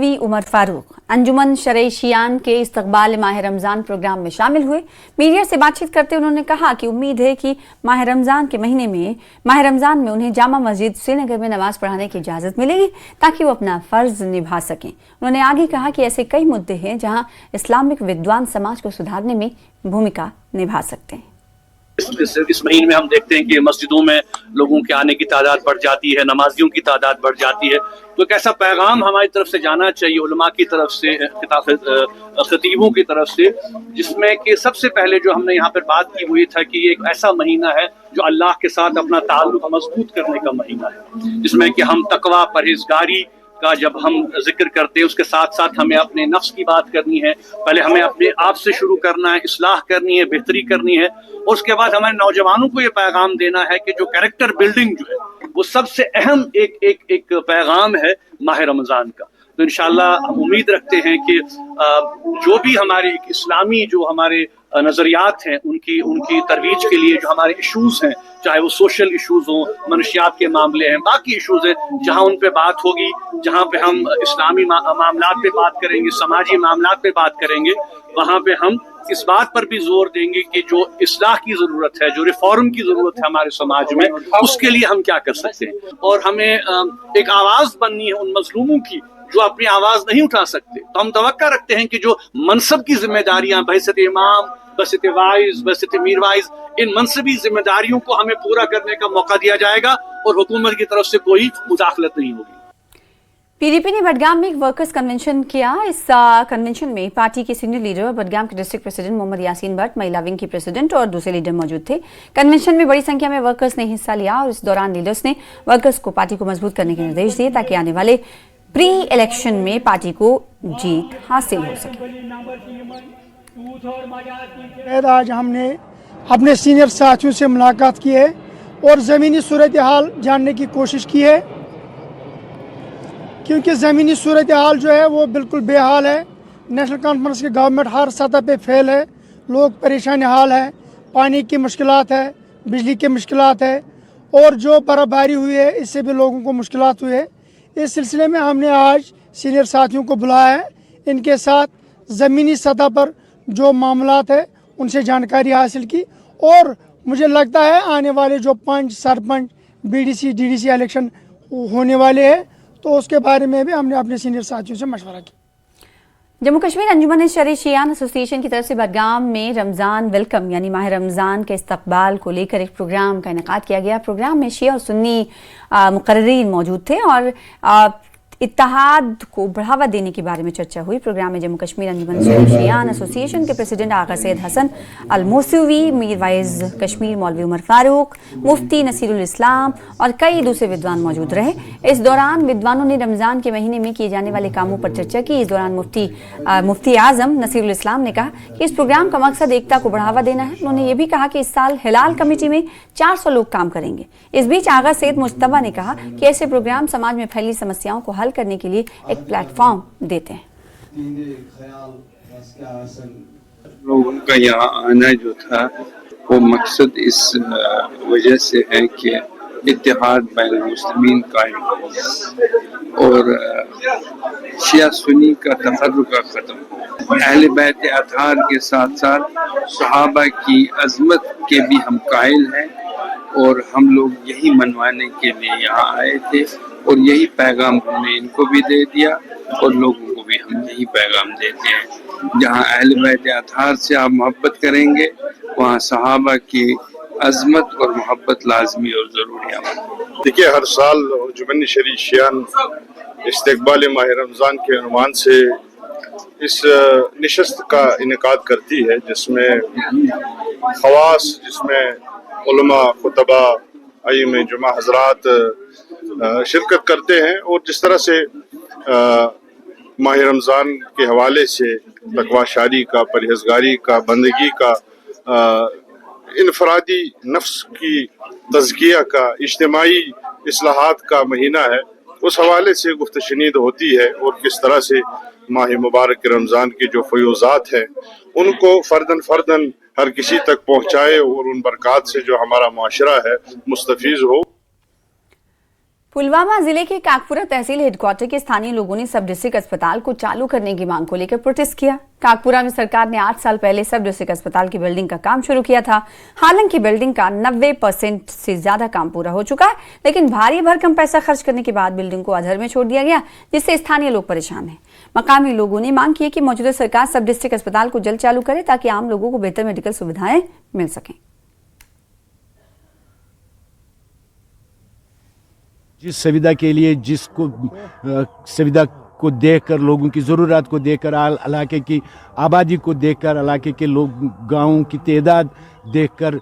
मौलवी उमर फारूक अंजुमन शरई-ए-शियान के इस्तकबाल माह रमज़ान प्रोग्राम में शामिल हुए। मीडिया से बातचीत करते उन्होंने कहा कि उम्मीद है कि माह रमज़ान में उन्हें जामा मस्जिद श्रीनगर में नमाज पढ़ाने की इजाज़त मिलेगी ताकि वो अपना फ़र्ज़ निभा सकें। उन्होंने आगे कहा कि ऐसे कई मुद्दे हैं जहाँ इस्लामिक विद्वान समाज को सुधारने में भूमिका निभा सकते हैं। इस महीने में हम देखते हैं कि मस्जिदों में लोगों के आने की तादाद बढ़ जाती है, नमाजियों की तादाद बढ़ जाती है। तो एक ऐसा पैगाम हमारी तरफ से जाना चाहिए, उलमा की तरफ से, खतीबों की तरफ से, जिसमें कि सबसे पहले जो हमने यहाँ पर बात की हुई था कि ये एक ऐसा महीना है जो अल्लाह के साथ अपना ताल्लुक मजबूत करने का महीना है, जिसमें कि हम तकवा, परहेजगारी का जब हम जिक्र करते हैं उसके साथ साथ हमें अपने नफ्स की बात करनी है। पहले हमें अपने आप से शुरू करना है, इस्लाह करनी है, बेहतरी करनी है, और उसके बाद हमारे नौजवानों को ये पैगाम देना है कि जो कैरेक्टर बिल्डिंग जो है वो सबसे अहम एक पैगाम है माह रमज़ान का। तो इंशाअल्लाह हम उम्मीद रखते हैं कि जो भी हमारे इस्लामी जो हमारे नजरियात हैं उनकी तरवीज के लिए जो हमारे इश्यूज हैं, चाहे वो सोशल इश्यूज हों, मनुष्यात के मामले हैं, बाकी इश्यूज हैं, जहां उन पे बात होगी, जहां पे हम इस्लामी मामलात पे बात करेंगे, समाजी मामलात पे बात करेंगे, वहां पे हम इस बात पर भी जोर देंगे कि जो इस्लाह की जरूरत है, जो रिफॉर्म की जरूरत है हमारे समाज में, उसके लिए हम क्या कर सकते हैं। और हमें एक आवाज बननी है उन मजलूमों की जो अपनी आवाज नहीं उठा सकते। तो हम तवक्का रखते हैं कि जो मनसब की जिम्मेदारियां, बहसत इमाम, बहसत वाइज, बहसत मीर वाइज, इन मनसबी जिम्मेदारियों को हमें पूरा करने का मौका दिया जाएगा और हुकूमत की तरफ से कोई मुदाखलत नहीं होगी। पीडीपी ने बडगाम में एक वर्कर्स कन्वेंशन किया। इस कन्वेंशन में पार्टी के सीनियर लीडर और बडगाम के डिस्ट्रिक्ट प्रेसिडेंट मोहम्मद यासीन भट्ट, महिला विंग की प्रेसिडेंट और दूसरे लीडर मौजूद थे। कन्वेंशन में बड़ी संख्या में वर्कर्स ने हिस्सा लिया और इस दौरान लीडर्स ने वर्कर्स को पार्टी को मजबूत करने के निर्देश दिए ताकि आने वाले प्री इलेक्शन में पार्टी को जीत हासिल हो सके। आज हमने अपने सीनियर साथियों से मुलाकात की है और ज़मीनी सूरत हाल जानने की कोशिश की है, क्योंकि ज़मीनी सूरत हाल जो है वो बिल्कुल बेहाल है। नेशनल कॉन्फ्रेंस की गवर्नमेंट हर सतह पे फेल है, लोग परेशान हाल है, पानी की मुश्किलात है, बिजली की मुश्किलात है, और जो बर्फबारी हुई है इससे भी लोगों को मुश्किलात हुई है। इस सिलसिले में हमने आज सीनियर साथियों को बुलाया है, इनके साथ ज़मीनी सतह पर जो मामलात है उनसे जानकारी हासिल की, और मुझे लगता है आने वाले जो पंच, सरपंच, बीडीसी, डीडीसी इलेक्शन होने वाले हैं तो उसके बारे में भी हमने अपने सीनियर साथियों से मशवरा किया। जम्मू कश्मीर अंजुमन शरई-ए-शियान एसोसिएशन की तरफ से बडगाम में रमज़ान वेलकम यानी माह रमज़ान के इस्तकबाल को लेकर एक प्रोग्राम का इनेकाद किया गया। प्रोग्राम में शिया और सुन्नी मुकर्रीन मौजूद थे और इत्तेहाद को बढ़ावा देने के बारे में चर्चा हुई। प्रोग्राम में जम्मू कश्मीर अंजुमन शरई-ए-शियान एसोसिएशन के प्रेसिडेंट आगा सैयद हसन अल मौसूवी, मीर वाइज कश्मीर मौलवी उमर फारूक, मुफ्ती नसीरुल इस्लाम और कई दूसरे विद्वान मौजूद रहे। इस दौरान विद्वानों ने रमज़ान के महीने में किए जाने वाले कामों पर चर्चा की। इस दौरान मुफ्ती आजम नसीरुल इस्लाम ने कहा कि इस प्रोग्राम का मकसद एकता को बढ़ावा देना है। उन्होंने ये भी कहा कि इस साल हिलाल कमेटी में 400 लोग काम करेंगे। इस बीच आगा सैयद मुज्तबा ने कहा कि ऐसे प्रोग्राम समाज में फैली समस्याओं को हल करने के लिए एक प्लेटफॉर्म देते हैं। लोगों का यहाँ आना जो था वो मकसद इस वजह से है कि इत्तेहाद बैन मुस्लिमीन कायम हो और शिया सुन्नी का तफर्रुका खत्म हो। अहले बैत अतहार के साथ साथ सहाबा की अजमत के भी हम कायल हैं और हम लोग यही मनवाने के लिए यहाँ आए थे और यही पैगाम हमने इनको भी दे दिया और लोगों को भी हम यही पैगाम देते हैं। जहाँ अहले बैत अतहार से आप मोहब्बत करेंगे वहाँ सहाबा की अजमत और मोहब्बत लाजमी और ज़रूरी है। देखिए, हर साल अंजुमन शरई-ए-शियान इस्तकबाल माह रमज़ान के अनुमान से इस नशस्त का इनेकाद करती है, जिसमें खवास, जिसमें उलमा, खुतबा, आइम जुमा हजरात शिरकत करते हैं और जिस तरह से माह रमज़ान के हवाले से तकवाशारी का, परहेजगारी का, बंदगी का, इनफरादी नफ्स की तज़किया का, इज्तिमाई इस्लाहात का महीना है, उस हवाले से गुफ्तशनीद होती है और किस तरह से माह मुबारक रमज़ान के जो फ़यूज़ात हैं उनको फ़र्दन हर किसी तक पहुँचाए और उन बरक़ात से जो हमारा माशरा है मुस्तफ़ीज़ हो। पुलवामा जिले के काकपुरा तहसील हेडक्वार्टर के स्थानीय लोगों ने सब डिस्ट्रिक्ट अस्पताल को चालू करने की मांग को लेकर प्रोटेस्ट किया। काकपुरा में सरकार ने 8 साल पहले सब डिस्ट्रिक्ट अस्पताल की बिल्डिंग का काम शुरू किया था। हालांकि बिल्डिंग का 90% से ज्यादा काम पूरा हो चुका है, लेकिन भारी भरकम पैसा खर्च करने के बाद बिल्डिंग को अधर में छोड़ दिया गया, जिससे स्थानीय लोग परेशान हैं। मकामी लोगों ने मांग की है कि मौजूदा सरकार सब डिस्ट्रिक्ट अस्पताल को जल्द चालू करे ताकि आम लोगों को बेहतर मेडिकल सुविधाएं मिल सकें। जिस सुविधा के लिए जिसको सुविधा को देखकर, लोगों की ज़रूरत को देखकर, इलाके की आबादी को देखकर, इलाके के लोग गाँव की तादाद देखकर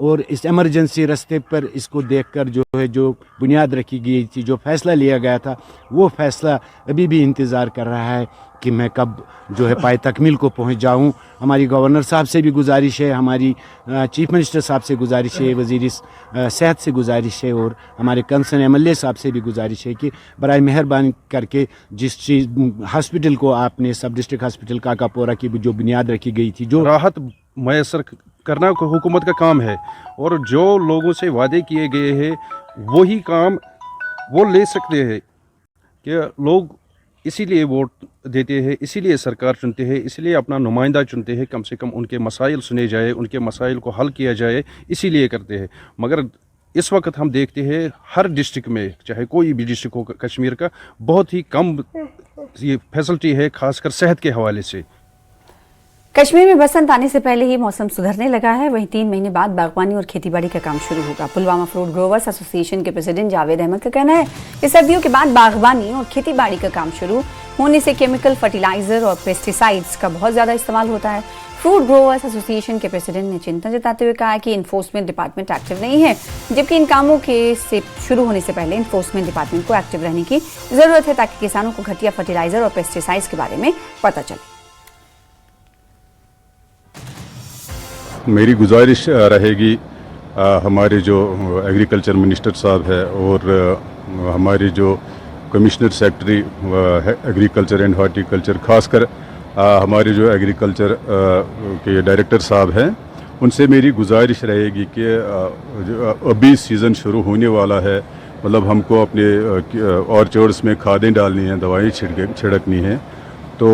और इस इमरजेंसी रास्ते पर इसको देखकर जो बुनियाद रखी गई थी, जो फैसला लिया गया था, वो फैसला अभी भी इंतज़ार कर रहा है कि मैं कब पाए तकमील को पहुंच जाऊं। हमारी गवर्नर साहब से भी गुजारिश है, हमारी चीफ मिनिस्टर साहब से गुजारिश है, वज़ीर सेहत से गुजारिश है और हमारे कंसर्न एमएलए साहब से भी गुजारिश है कि बराए मेहरबानी करके जिस चीज़ हॉस्पिटल को आपने सब डिस्ट्रिक्ट हॉस्पिटल काकापोरा की जो बुनियाद रखी गई थी, जो राहत मैसर करना हुकूमत का काम है और जो लोगों से वादे किए गए हैं वही काम वो ले सकते हैं कि लोग इसीलिए वोट देते हैं, इसीलिए सरकार चुनते हैं, इसलिए अपना नुमाइंदा चुनते हैं, कम से कम उनके मसाइल सुने जाए, उनके मसाइल को हल किया जाए, इसीलिए करते हैं। मगर इस वक्त हम देखते हैं हर डिस्ट्रिक्ट में, चाहे कोई भी डिस्ट्रिक्ट हो कश्मीर का, बहुत ही कम ये फैसिलिटी है, खासकर सेहत के हवाले से। कश्मीर में बसंत आने से पहले ही मौसम सुधरने लगा है। वहीं 3 महीने बाद बागवानी और खेतीबाड़ी का काम शुरू होगा। पुलवामा फ्रूट ग्रोवर्स एसोसिएशन के प्रेसिडेंट जावेद अहमद का कहना है कि सर्दियों के बाद बागवानी और खेतीबाड़ी का काम शुरू होने से केमिकल फर्टिलाइजर और पेस्टिसाइड्स का बहुत ज्यादा इस्तेमाल होता है। फ्रूट ग्रोवर्स एसोसिएशन के प्रेसिडेंट ने चिंता जताते हुए कहा कि इन्फोर्समेंट डिपार्टमेंट एक्टिव नहीं है, जबकि इन कामों के से शुरू होने से पहले इन्फोर्समेंट डिपार्टमेंट को एक्टिव रहने की जरूरत है ताकि किसानों को घटिया फर्टिलाइजर और पेस्टिसाइड्स के बारे में पता चले। मेरी गुजारिश रहेगी हमारे जो एग्रीकल्चर मिनिस्टर साहब है और हमारे जो commissioner secretary agriculture and horticulture, खासकर हमारे जो एग्रीकल्चर के डायरेक्टर साहब हैं, उनसे मेरी गुजारिश रहेगी कि अभी सीज़न शुरू होने वाला है, मतलब हमको अपने ऑर्चर्ड्स में खादें डालनी हैं, दवाएं छिड़कनी हैं, तो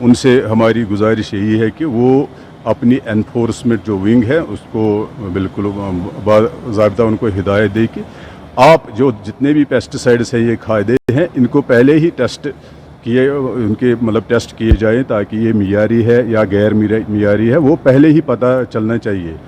उनसे हमारी गुजारिश यही है कि वो अपनी एनफोर्समेंट जो विंग है उसको बिल्कुल बाज़ाब्ता उनको हिदायत दे कि आप जो जितने भी पेस्टिसाइड्स हैं, ये खादे हैं, इनको पहले ही टेस्ट किए, उनके मतलब टेस्ट किए जाएं ताकि ये मियारी है या गैर मियारी है वो पहले ही पता चलना चाहिए।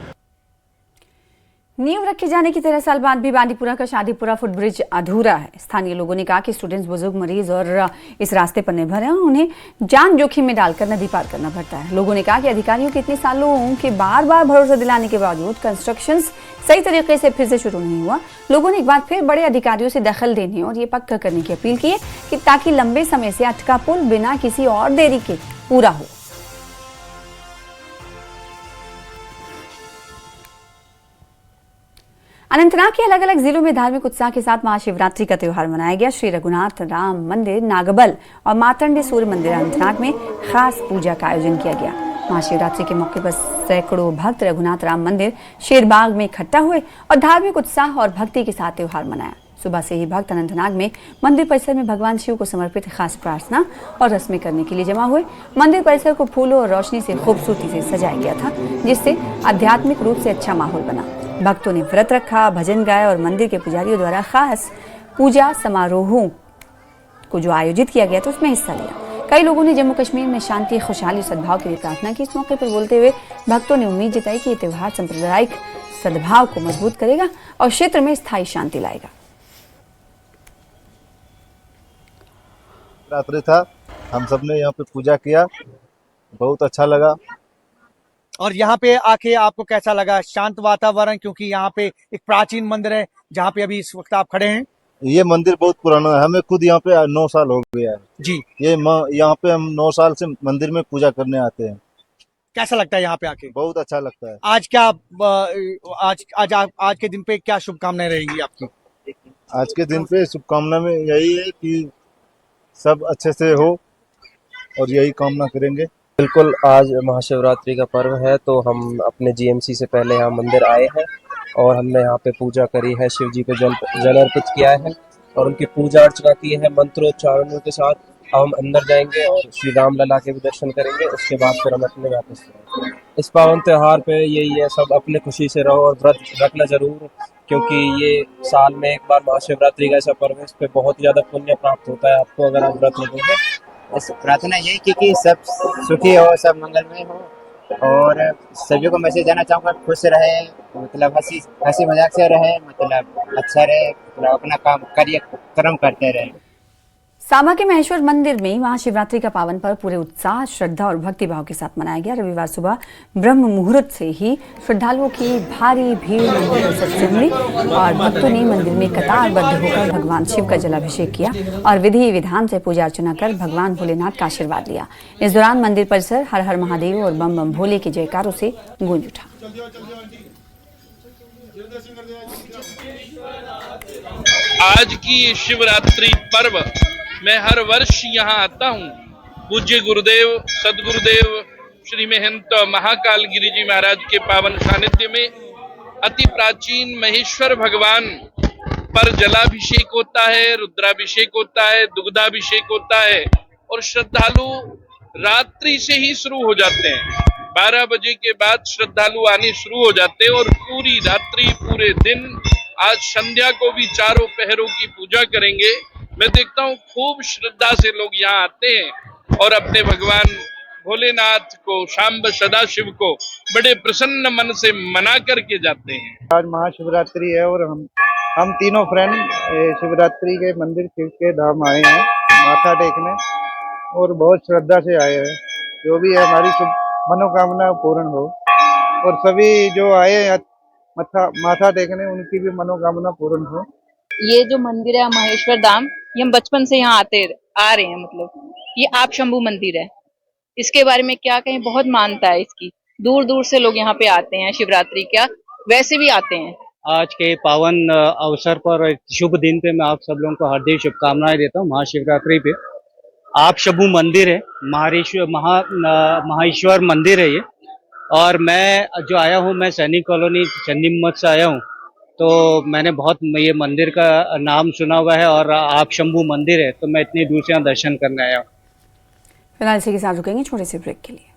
नींव रखे जाने की 13 साल बाद भी बांडीपुरा का शादीपुरा फुटब्रिज अधूरा है। स्थानीय लोगों ने कहा कि स्टूडेंट्स, बुजुर्ग, मरीज और इस रास्ते पर निर्भर हैं, उन्हें जान जोखिम में डालकर नदी पार करना पड़ता है। लोगों ने कहा कि अधिकारियों के इतने सालों के बार बार भरोसा दिलाने के बावजूद कंस्ट्रक्शन सही तरीके से फिर से शुरू नहीं हुआ। लोगों ने एक बार फिर बड़े अधिकारियों से दखल देने और ये पक्का करने की अपील की है कि ताकि लंबे समय से अटका पुल बिना किसी और देरी के पूरा हो। अनंतनाग के अलग अलग जिलों में धार्मिक उत्साह के साथ महाशिवरात्रि का त्यौहार मनाया गया। श्री रघुनाथ राम मंदिर, नागबल और मातंडे सूर्य मंदिर अनंतनाग में खास पूजा का आयोजन किया गया। महाशिवरात्रि के मौके पर सैकड़ों भक्त रघुनाथ राम मंदिर शेरबाग में इकट्ठा हुए और धार्मिक उत्साह और भक्ति के साथ त्यौहार मनाया। सुबह से ही भक्त अनंतनाग में मंदिर परिसर में भगवान शिव को समर्पित खास प्रार्थना और रस्में करने के लिए जमा हुए। मंदिर परिसर को फूलों और रोशनी से खूबसूरती से सजाया गया था, जिससे आध्यात्मिक रूप से अच्छा माहौल बना। भक्तों ने व्रत रखा, भजन गाया और मंदिर के पुजारियों द्वारा खास पूजा समारोहों को जो आयोजित किया गया था उसमें हिस्सा लिया। कई लोगों ने जम्मू कश्मीर में शांति, खुशहाली, सद्भाव की भी प्रार्थना की। इस मौके पर बोलते हुए भक्तों ने उम्मीद जताई कि ये त्यौहार सांप्रदायिक सद्भाव को मजबूत करेगा और क्षेत्र में स्थायी शांति लाएगा। रात्रि था, हम सब ने यहाँ पे पूजा किया, बहुत अच्छा लगा। और यहाँ पे आके आपको कैसा लगा? शांत वातावरण, क्योंकि यहाँ पे एक प्राचीन मंदिर है जहाँ पे अभी इस वक्त आप खड़े हैं। ये मंदिर बहुत पुराना है, हमें खुद यहाँ पे 9 साल हो गया है जी। ये यहाँ पे हम 9 साल से मंदिर में पूजा करने आते हैं। कैसा लगता है यहाँ पे आके? बहुत अच्छा लगता है। आज क्या आज के दिन पे क्या शुभकामनाएं रहेंगी आपकी? आज के दिन पे शुभकामना में यही है कि सब अच्छे से हो और यही कामना करेंगे। बिल्कुल, आज महाशिवरात्रि का पर्व है तो हम अपने जीएमसी से पहले यहाँ मंदिर आए हैं और हमने यहाँ पे पूजा करी है, शिव जी को जल अर्पित किया है और उनकी पूजा अर्चना की है मंत्रोच्चारणों के साथ। हम अंदर जाएंगे और श्री राम लला के भी दर्शन करेंगे, उसके बाद फिर हम अपने वापस जाएंगे। इस पावन त्योहार पे यही है, सब अपने खुशी से रहो और व्रत रखना जरूर, क्योंकि ये साल में एक बार महाशिवरात्रि का ऐसा पर्व है, इस पे बहुत ही ज्यादा पुण्य प्राप्त होता है आपको अगर आप व्रत रखोगे। बस प्रार्थना यही की कि सब सुखी हो, सब मंगलमय हो, और सभी को मैसेज देना चाहूँगा खुश रहे, मतलब हंसी मजाक से रहे, मतलब अच्छा रहे, मतलब अपना काम कर्म करते रहे। सामा के महेश्वर मंदिर में महाशिवरात्रि का पावन पर्व पूरे उत्साह, श्रद्धा और भक्ति भाव के साथ मनाया गया। रविवार सुबह ब्रह्म मुहूर्त से ही श्रद्धालुओं की भारी भीड़ मंदिर परिसर से उमड़ी और भक्तों ने मंदिर में कतारबद्ध होकर भगवान शिव का जलाभिषेक किया और विधि विधान से पूजा अर्चना कर भगवान भोलेनाथ का आशीर्वाद लिया। इस दौरान मंदिर परिसर हर हर महादेव और बम बम भोले के जयकारों से गूंज उठा। आज की शिवरात्रि पर्व मैं हर वर्ष यहाँ आता हूँ। पूज्य गुरुदेव सदगुरुदेव श्री महंत महाकाल गिरि जी महाराज के पावन सानिध्य में अति प्राचीन महेश्वर भगवान पर जलाभिषेक होता है, रुद्राभिषेक होता है, दुग्धाभिषेक होता है और श्रद्धालु रात्रि से ही शुरू हो जाते हैं। 12 बजे के बाद श्रद्धालु आने शुरू हो जाते हैं और पूरी रात्रि पूरे दिन, आज संध्या को भी चारों पहरों की पूजा करेंगे। मैं देखता हूँ खूब श्रद्धा से लोग यहाँ आते हैं और अपने भगवान भोलेनाथ को, शांब सदाशिव को बड़े प्रसन्न मन से मना करके जाते हैं। आज महाशिवरात्रि है और हम तीनों फ्रेंड शिवरात्रि के मंदिर शिव के धाम आए हैं माथा टेकने और बहुत श्रद्धा से आए हैं। जो भी है हमारी शुभ मनोकामना पूर्ण हो और सभी जो आए हैं माथा टेकने उनकी भी मनोकामना पूर्ण हो। ये जो मंदिर है महेश्वर धाम, ये हम बचपन से यहाँ आ रहे हैं, मतलब ये आप शंभू मंदिर है। इसके बारे में क्या कहें, बहुत मान्यता है इसकी। दूर दूर से लोग यहाँ पे आते हैं, शिवरात्रि क्या वैसे भी आते हैं। आज के पावन अवसर पर, शुभ दिन पे मैं आप सब लोगों को हार्दिक शुभकामनाएं देता हूँ। महाशिवरात्रि पे आप शंभू मंदिर है, महाईश्वर मंदिर है ये। और मैं जो आया हूँ, मैं सैनिक कॉलोनी चंदी मठ से आया हूँ, तो मैंने बहुत ये मंदिर का नाम सुना हुआ है और आप शंभू मंदिर है, तो मैं इतनी दूर से यहाँ दर्शन करने आया हूँ। फिलहाल इसी के साथ रुकेंगे छोटे से ब्रेक के लिए।